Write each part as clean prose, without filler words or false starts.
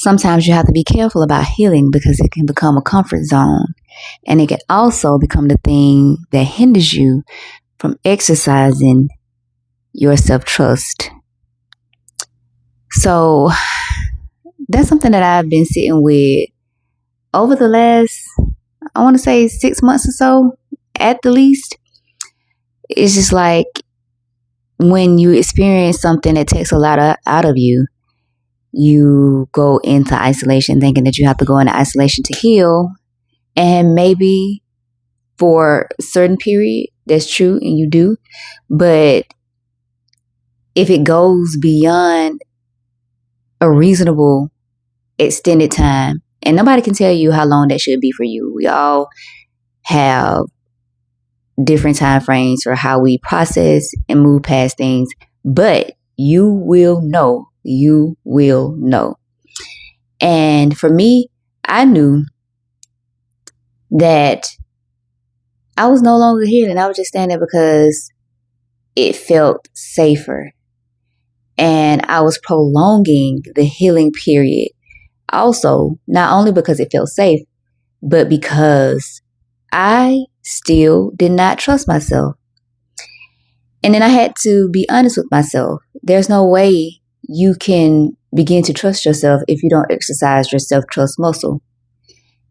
sometimes you have to be careful about healing because it can become a comfort zone. And it can also become the thing that hinders you from exercising your self-trust. So that's something that I've been sitting with over the last, I want to say 6 months or so, at the least. It's just like when you experience something that takes a lot out of you, you go into isolation thinking that you have to go into isolation to heal. And maybe for a certain period, that's true, and you do. But if it goes beyond a reasonable extended time, and nobody can tell you how long that should be for you. We all have different time frames for how we process and move past things, but you will know. You will know. And for me, I knew that I was no longer healing. I was just standing there because it felt safer. And I was prolonging the healing period. Also, not only because it felt safe, but because I still did not trust myself. And then I had to be honest with myself. There's no way you can begin to trust yourself if you don't exercise your self-trust muscle.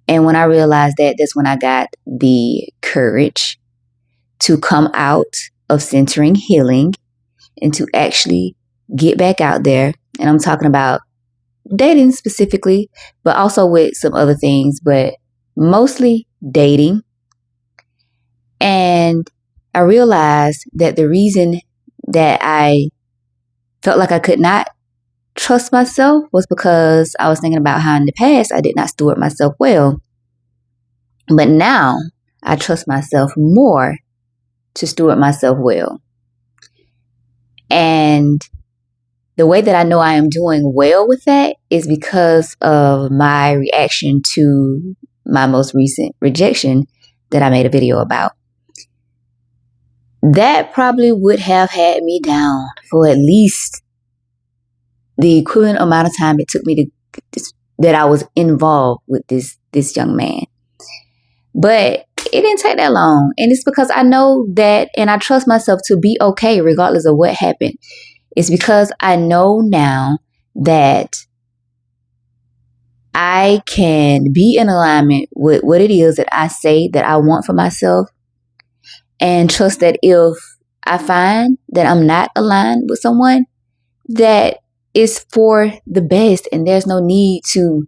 And when I realized that, that's when I got the courage to come out of centering healing and to actually get back out there. And I'm talking about dating specifically, but also with some other things, but mostly dating. And I realized that the reason that I felt like I could not trust myself was because I was thinking about how in the past I did not steward myself well. But now I trust myself more to steward myself well. And the way that I know I am doing well with that is because of my reaction to my most recent rejection that I made a video about. That probably would have had me down for at least the equivalent amount of time it took me that I was involved with this young man. But it didn't take that long. And it's because I know that, and I trust myself to be okay regardless of what happened. It's because I know now that I can be in alignment with what it is that I say that I want for myself, and trust that if I find that I'm not aligned with someone, that is for the best, and there's no need to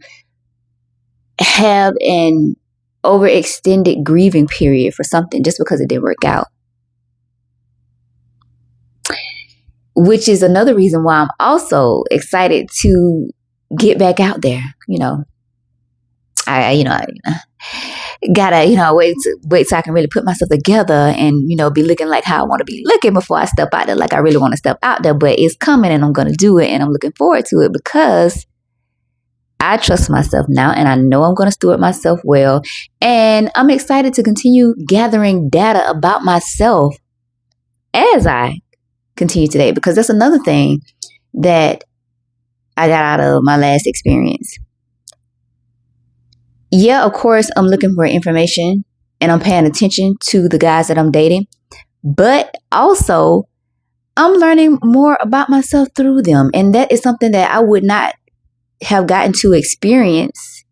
have an overextended grieving period for something just because it didn't work out. Which is another reason why I'm also excited to get back out there. I gotta, wait so I can really put myself together and, be looking like how I want to be looking before I step out there, like I really want to step out there. But it's coming and I'm going to do it, and I'm looking forward to it because I trust myself now, and I know I'm going to steward myself well. And I'm excited to continue gathering data about myself as I continue today, because that's another thing that I got out of my last experience. Yeah, of course, I'm looking for information and I'm paying attention to the guys that I'm dating, but also I'm learning more about myself through them. And that is something that I would not have gotten to experience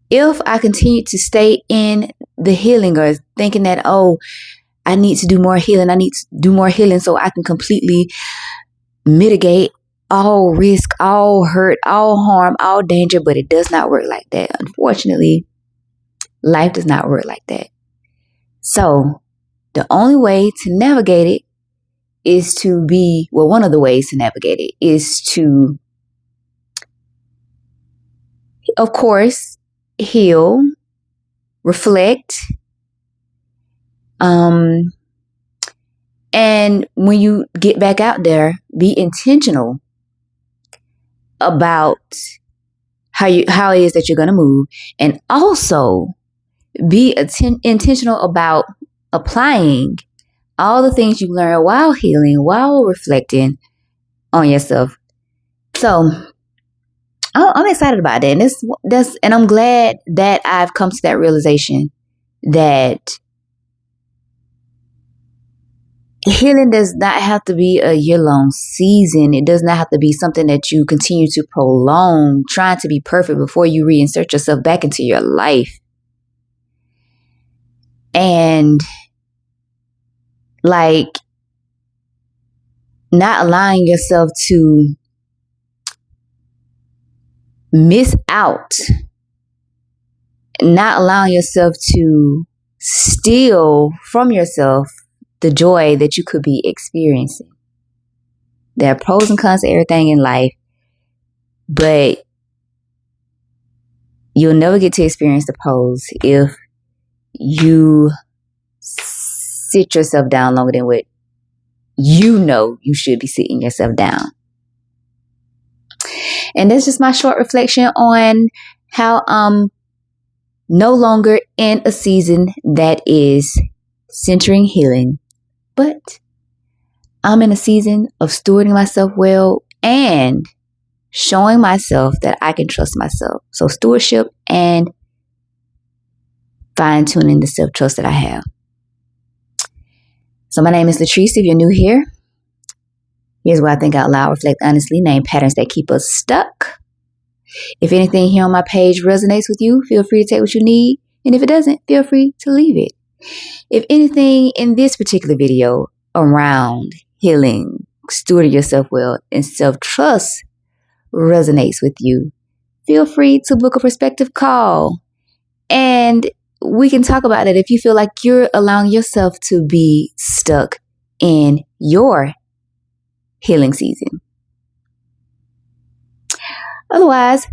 if I continued to stay in the healing, or thinking that, oh, I need to do more healing. I need to do more healing so I can completely mitigate all risk, all hurt, all harm, all danger. But it does not work like that. Unfortunately, life does not work like that. So the only way to navigate it is to be, well, one of the ways to navigate it is to, of course, heal, reflect, and when you get back out there, be intentional about how it is that you're going to move, and also be intentional about applying all the things you learn while healing, while reflecting on yourself. So I'm excited about that. And I'm glad that I've come to that realization that healing does not have to be a year-long season. It does not have to be something that you continue to prolong, trying to be perfect before you reinsert yourself back into your life. And like, not allowing yourself to miss out, not allowing yourself to steal from yourself the joy that you could be experiencing. There are pros and cons to everything in life, but you'll never get to experience the pros if you sit yourself down longer than what you know you should be sitting yourself down. And that's just my short reflection on how I'm no longer in a season that is centering healing, but I'm in a season of stewarding myself well and showing myself that I can trust myself. So stewardship and fine-tuning the self-trust that I have. So my name is Latrice. If you're new here, here's where I think out loud, reflect honestly, name patterns that keep us stuck. If anything here on my page resonates with you, feel free to take what you need. And if it doesn't, feel free to leave it. If anything in this particular video around healing, stewarding yourself well, and self-trust resonates with you, feel free to book a prospective call. And we can talk about it if you feel like you're allowing yourself to be stuck in your healing season. Otherwise,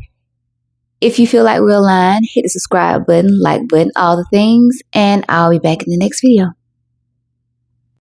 if you feel like we're aligned, hit the subscribe button, like button, all the things, and I'll be back in the next video.